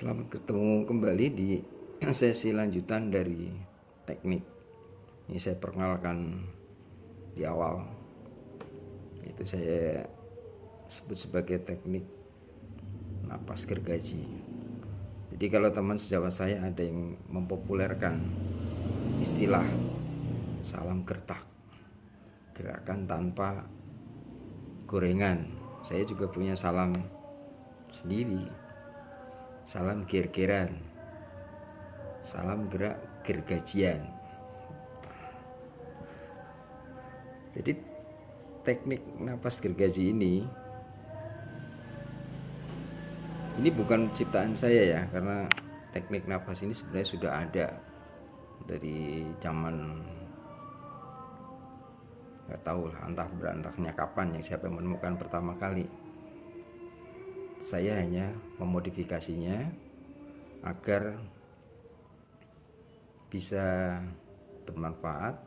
Selamat ketemu kembali di sesi lanjutan dari teknik. Ini saya perkenalkan di awal. Itu saya sebut sebagai teknik napas gergaji. Jadi kalau teman sejawat saya ada yang mempopulerkan istilah salam gertak, gerakan tanpa gorengan. Saya juga punya salam sendiri, salam ger-geran, salam gerak gergajian. Jadi teknik napas gergaji ini bukan ciptaan saya ya, karena teknik napas ini sebenarnya sudah ada dari zaman, nggak tahu lah entah berantahnya kapan, yang siapa yang menemukan pertama kali. Saya hanya memodifikasinya agar bisa bermanfaat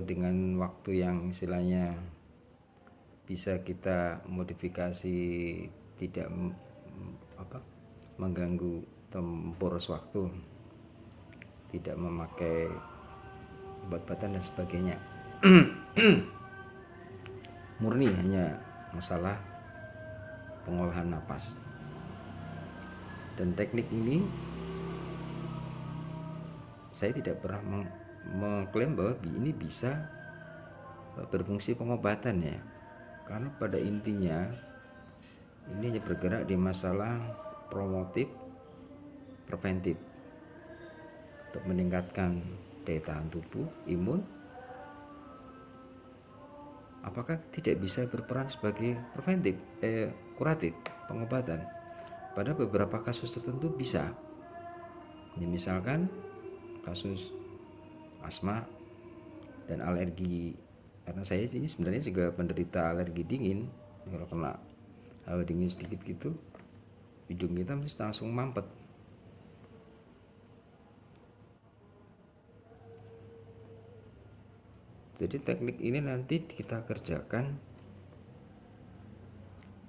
dengan waktu yang istilahnya bisa kita modifikasi, tidak mengganggu boros waktu, tidak memakai obat-obatan dan sebagainya. Murni hanya masalah pengolahan napas. Dan teknik ini saya tidak pernah mengklaim bahwa ini bisa berfungsi pengobatan ya, karena pada intinya ini hanya bergerak di masalah promotif, preventif, untuk meningkatkan daya tahan tubuh, imun. Apakah tidak bisa berperan sebagai preventif, kuratif, pengobatan? Pada beberapa kasus tertentu bisa. Ini misalkan kasus asma dan alergi, karena saya ini sebenarnya juga penderita alergi dingin. Kalau kena hawa dingin sedikit gitu, hidung kita mesti langsung mampet. Jadi teknik ini nanti kita kerjakan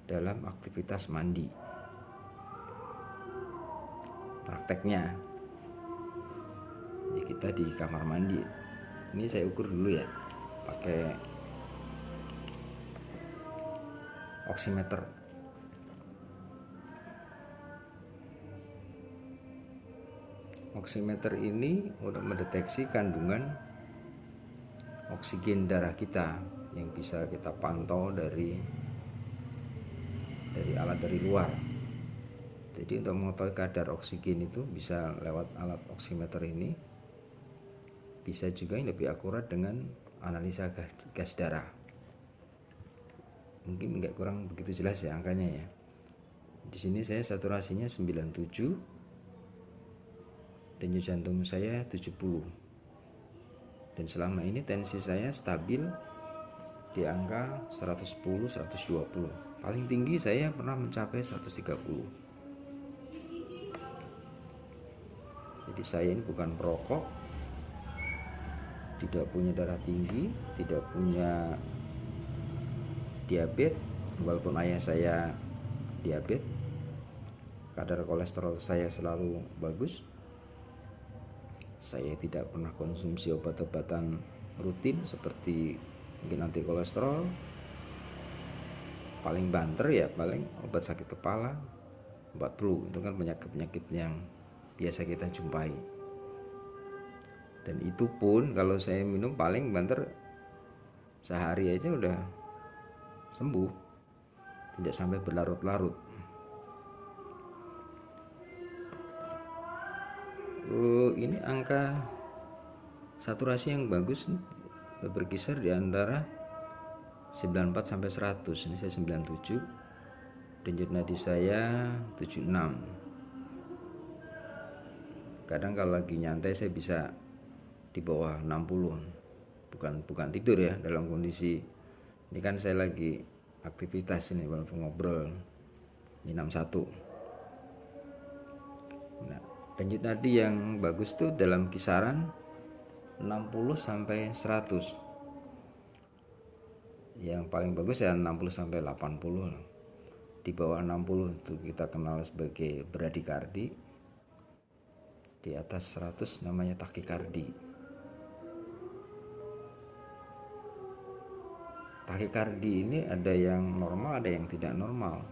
dalam aktivitas mandi. Prakteknya ya kita di kamar mandi. Ini saya ukur dulu ya, pakai oximeter. Oximeter ini untuk mendeteksi kandungan oksigen darah kita yang bisa kita pantau dari alat dari luar. Jadi untuk mengetahui kadar oksigen itu bisa lewat alat oximeter ini. Bisa juga yang lebih akurat dengan analisa gas darah. Mungkin nggak, kurang begitu jelas ya angkanya ya. Di sini saya saturasinya 97, denyut jantung saya 70. Dan selama ini tensi saya stabil di angka 110, 120. Paling tinggi saya pernah mencapai 130. Jadi saya ini bukan perokok, tidak punya darah tinggi, tidak punya diabetes, walaupun ayah saya diabetes. Kadar kolesterol saya selalu bagus. Saya tidak pernah konsumsi obat-obatan rutin seperti mungkin anti kolesterol. Paling banter ya paling obat sakit kepala, obat flu. Itu kan penyakit-penyakit yang biasa kita jumpai. Dan itu pun kalau saya minum paling banter sehari aja udah sembuh, tidak sampai berlarut-larut. Ini angka saturasi yang bagus berkisar di antara 94 sampai 100. Ini saya 97. Denyut nadi saya 76. Kadang kalau lagi nyantai saya bisa di bawah 60. Bukan tidur ya, dalam kondisi ini kan saya lagi aktivitas ini, walaupun ngobrol. Ini 61. Nah, denyut nadi yang bagus tuh dalam kisaran 60 sampai 100. Yang paling bagus ya 60 sampai 80. Di bawah 60 itu kita kenal sebagai bradikardi. Di atas 100 namanya takikardi. Takikardi ini ada yang normal, ada yang tidak normal.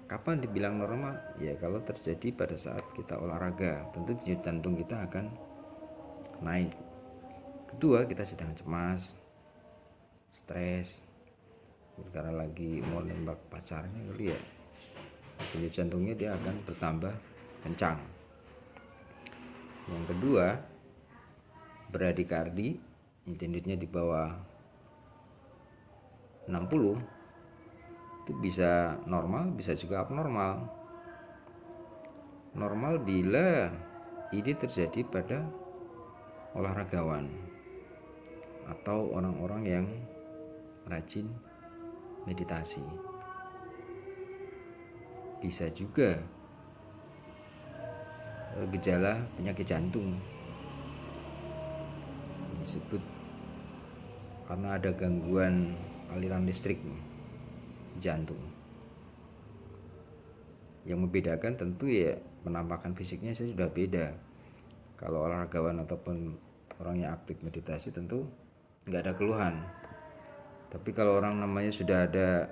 Kapan dibilang normal? Ya kalau terjadi pada saat kita olahraga, tentu denyut jantung kita akan naik. Kedua, kita sedang cemas, stres, karena lagi mau nembak pacarnya kali ya, denyut jantungnya dia akan bertambah kencang. Yang kedua, bradikardi, denyutnya di bawah 60, itu bisa normal, bisa juga abnormal. Normal bila ini terjadi pada olahragawan atau orang-orang yang rajin meditasi. Bisa juga gejala penyakit jantung, disebut karena ada gangguan aliran listrik di jantung. Yang membedakan tentu ya penampakan fisiknya sudah beda. Kalau olahragawan ataupun orang yang aktif meditasi tentu nggak ada keluhan. Tapi kalau orang namanya sudah ada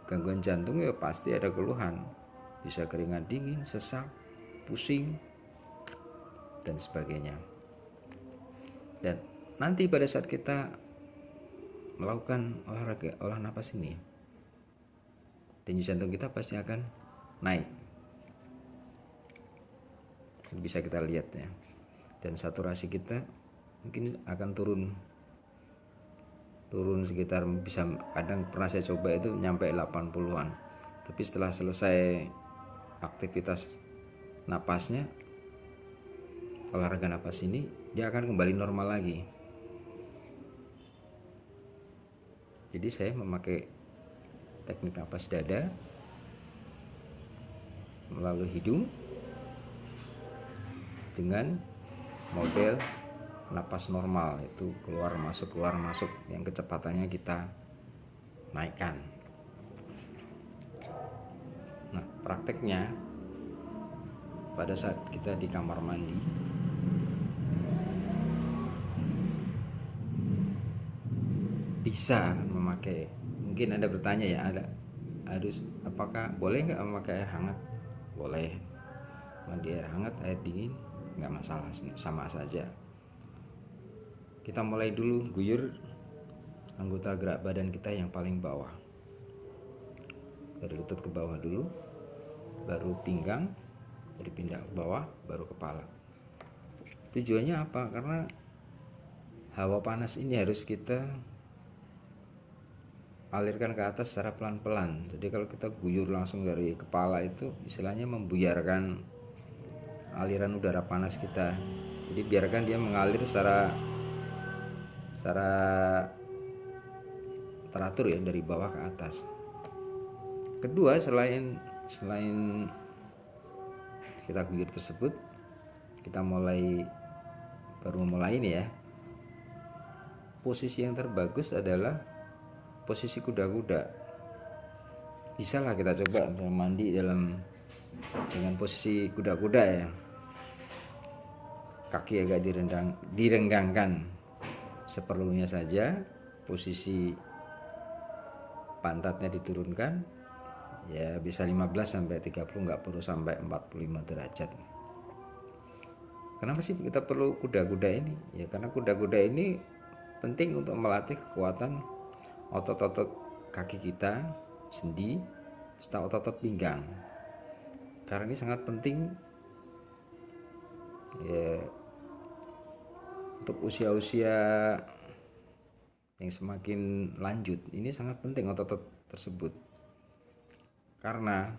gangguan jantung ya pasti ada keluhan. Bisa keringat dingin, sesak, pusing, dan sebagainya. Dan nanti pada saat kita melakukan olahraga, olah napas ini, denyut jantung kita pasti akan naik. Bisa kita lihat ya. Dan saturasi kita mungkin akan turun sekitar, bisa kadang pernah saya coba itu nyampe 80-an. Tapi setelah selesai aktivitas napasnya, olahraga napas ini, dia akan kembali normal lagi. Jadi saya memakai teknik napas dada melalui hidung dengan model napas normal, itu keluar masuk yang kecepatannya kita naikkan. Nah, prakteknya pada saat kita di kamar mandi, bisa memakai, mungkin Anda bertanya ya, apakah boleh nggak memakai air hangat? Boleh. Mandi air hangat, air dingin nggak masalah, sama saja. Kita mulai dulu guyur anggota gerak badan kita yang paling bawah, dari lutut ke bawah dulu, baru pinggang, dari pinggang ke bawah, baru kepala. Tujuannya apa? Karena hawa panas ini harus kita alirkan ke atas secara pelan-pelan. Jadi kalau kita guyur langsung dari kepala itu istilahnya membuyarkan aliran udara panas kita. Jadi biarkan dia mengalir secara teratur ya, dari bawah ke atas. Kedua, selain kita guyur tersebut, kita baru memulai ini ya. Posisi yang terbagus adalah posisi kuda-kuda. Bisa lah kita coba mandi dengan posisi kuda-kuda ya. Kaki agak direnggangkan seperlunya saja, posisi pantatnya diturunkan ya, bisa 15 sampai 30, nggak perlu sampai 45 derajat. Kenapa sih kita perlu kuda-kuda ini? Ya karena kuda-kuda ini penting untuk melatih kekuatan otot-otot kaki kita, sendi, serta otot-otot pinggang. Karena ini sangat penting ya untuk usia-usia yang semakin lanjut. Ini sangat penting otot-otot tersebut, karena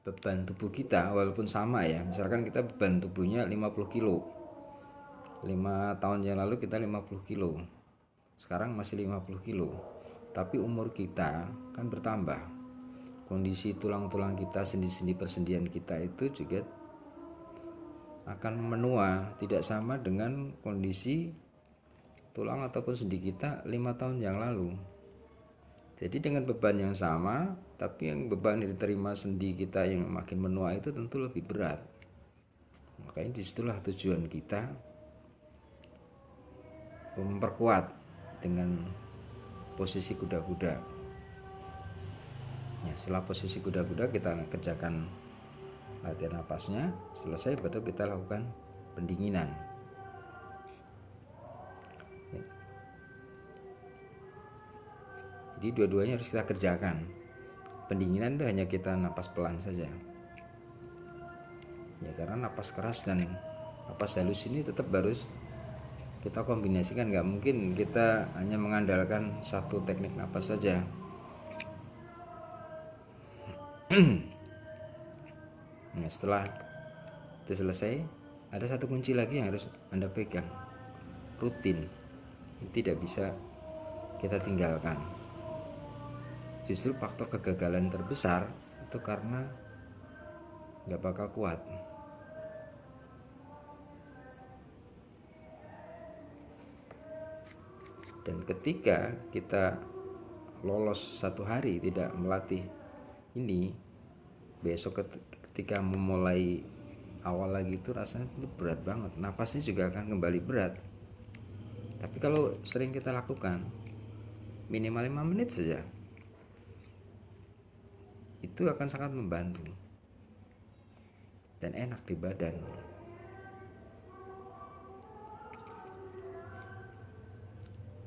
beban tubuh kita walaupun sama ya, misalkan kita beban tubuhnya 50 kilo, 5 tahun yang lalu kita 50 kilo, sekarang masih 50 kilo, tapi umur kita kan bertambah, kondisi tulang-tulang kita, sendi-sendi persendian kita itu juga akan menua, tidak sama dengan kondisi tulang ataupun sendi kita 5 tahun yang lalu. Jadi dengan beban yang sama, tapi yang beban yang diterima sendi kita yang makin menua itu tentu lebih berat. Makanya disitulah tujuan kita memperkuat dengan posisi kuda-kuda. Ya, setelah posisi kuda-kuda kita kerjakan latihan napasnya, selesai baru kita lakukan pendinginan. Jadi dua-duanya harus kita kerjakan. Pendinginan itu hanya kita napas pelan saja. Ya, karena napas keras dan napas halus ini tetap harus kita kombinasikan. Nggak mungkin kita hanya mengandalkan satu teknik napas saja. Nah, setelah itu selesai, ada satu kunci lagi yang harus Anda pegang, rutin. Tidak bisa kita tinggalkan. Justru faktor kegagalan terbesar itu karena nggak bakal kuat. Dan ketika kita lolos satu hari tidak melatih ini, besok ketika memulai awal lagi itu rasanya itu berat banget, napasnya juga akan kembali berat. Tapi kalau sering kita lakukan minimal 5 menit saja, itu akan sangat membantu dan enak di badan.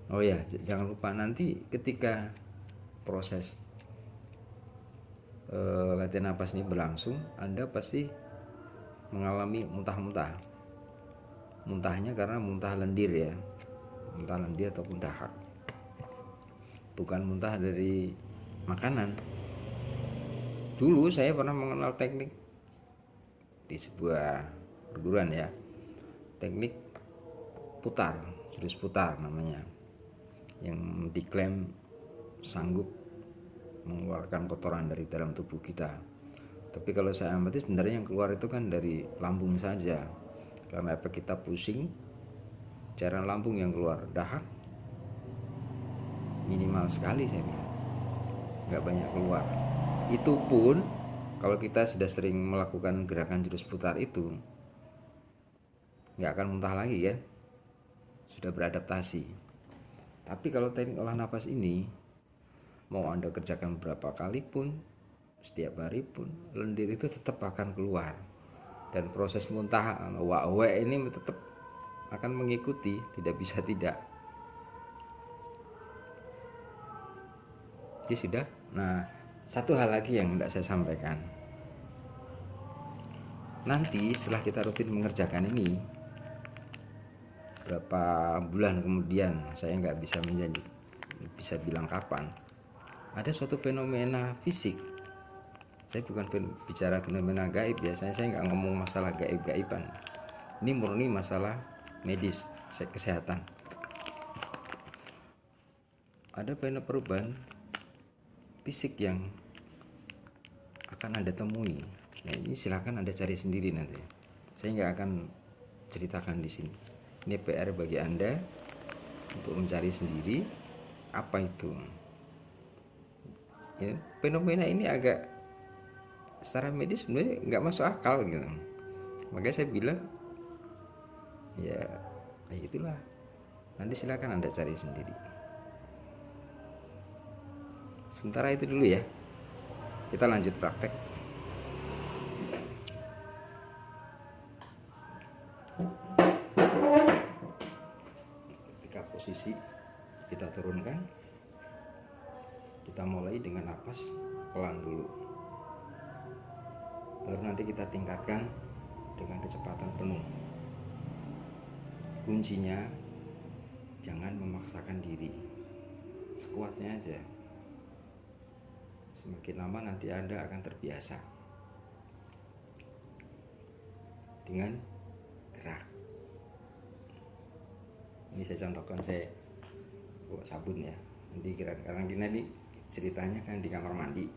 Oh ya, jangan lupa nanti ketika proses latihan napas ini berlangsung, Anda pasti mengalami muntah-muntah. Muntahnya karena muntah lendir ya, muntah lendir ataupun dahak, bukan muntah dari makanan. Dulu saya pernah mengenal teknik di sebuah perguruan ya, teknik putar, jurus putar namanya, yang diklaim sanggup mengeluarkan kotoran dari dalam tubuh kita. Tapi kalau saya amati sebenarnya yang keluar itu kan dari lambung saja, karena efek kita pusing, cairan lambung yang keluar. Dahak minimal sekali saya bilang, nggak banyak keluar. Itu pun kalau kita sudah sering melakukan gerakan jurus putar itu, nggak akan muntah lagi kan, sudah beradaptasi. Tapi kalau teknik olah napas ini, mau Anda kerjakan berapa kali pun, setiap hari pun, lendir itu tetap akan keluar. Dan proses muntah wa ini tetap akan mengikuti, tidak bisa tidak. Jadi sudah. Nah, satu hal lagi yang tidak saya sampaikan. Nanti setelah kita rutin mengerjakan ini, berapa bulan kemudian, saya nggak bisa menjanji, bisa bilang kapan, ada suatu fenomena fisik. Saya bukan bicara fenomena gaib ya, saya nggak ngomong masalah gaib-gaiban. Ini murni masalah medis, kesehatan. Ada perubahan fisik yang akan Anda temui. Nah, ini silakan Anda cari sendiri nanti. Saya nggak akan ceritakan di sini. Ini PR bagi Anda untuk mencari sendiri apa itu. Ya, fenomena ini agak secara medis sebenarnya nggak masuk akal gitu. Makanya saya bilang ya itulah. Nanti silakan Anda cari sendiri. Sementara itu dulu ya. Kita lanjut praktek. Ketika posisi kita turunkan, kita mulai dengan napas pelan dulu. Baru nanti kita tingkatkan dengan kecepatan penuh. Kuncinya jangan memaksakan diri, sekuatnya aja. Semakin lama nanti Anda akan terbiasa dengan gerak. Ini saya contohkan, saya bawa sabun ya. Nanti karena ini ceritanya kan di kamar mandi.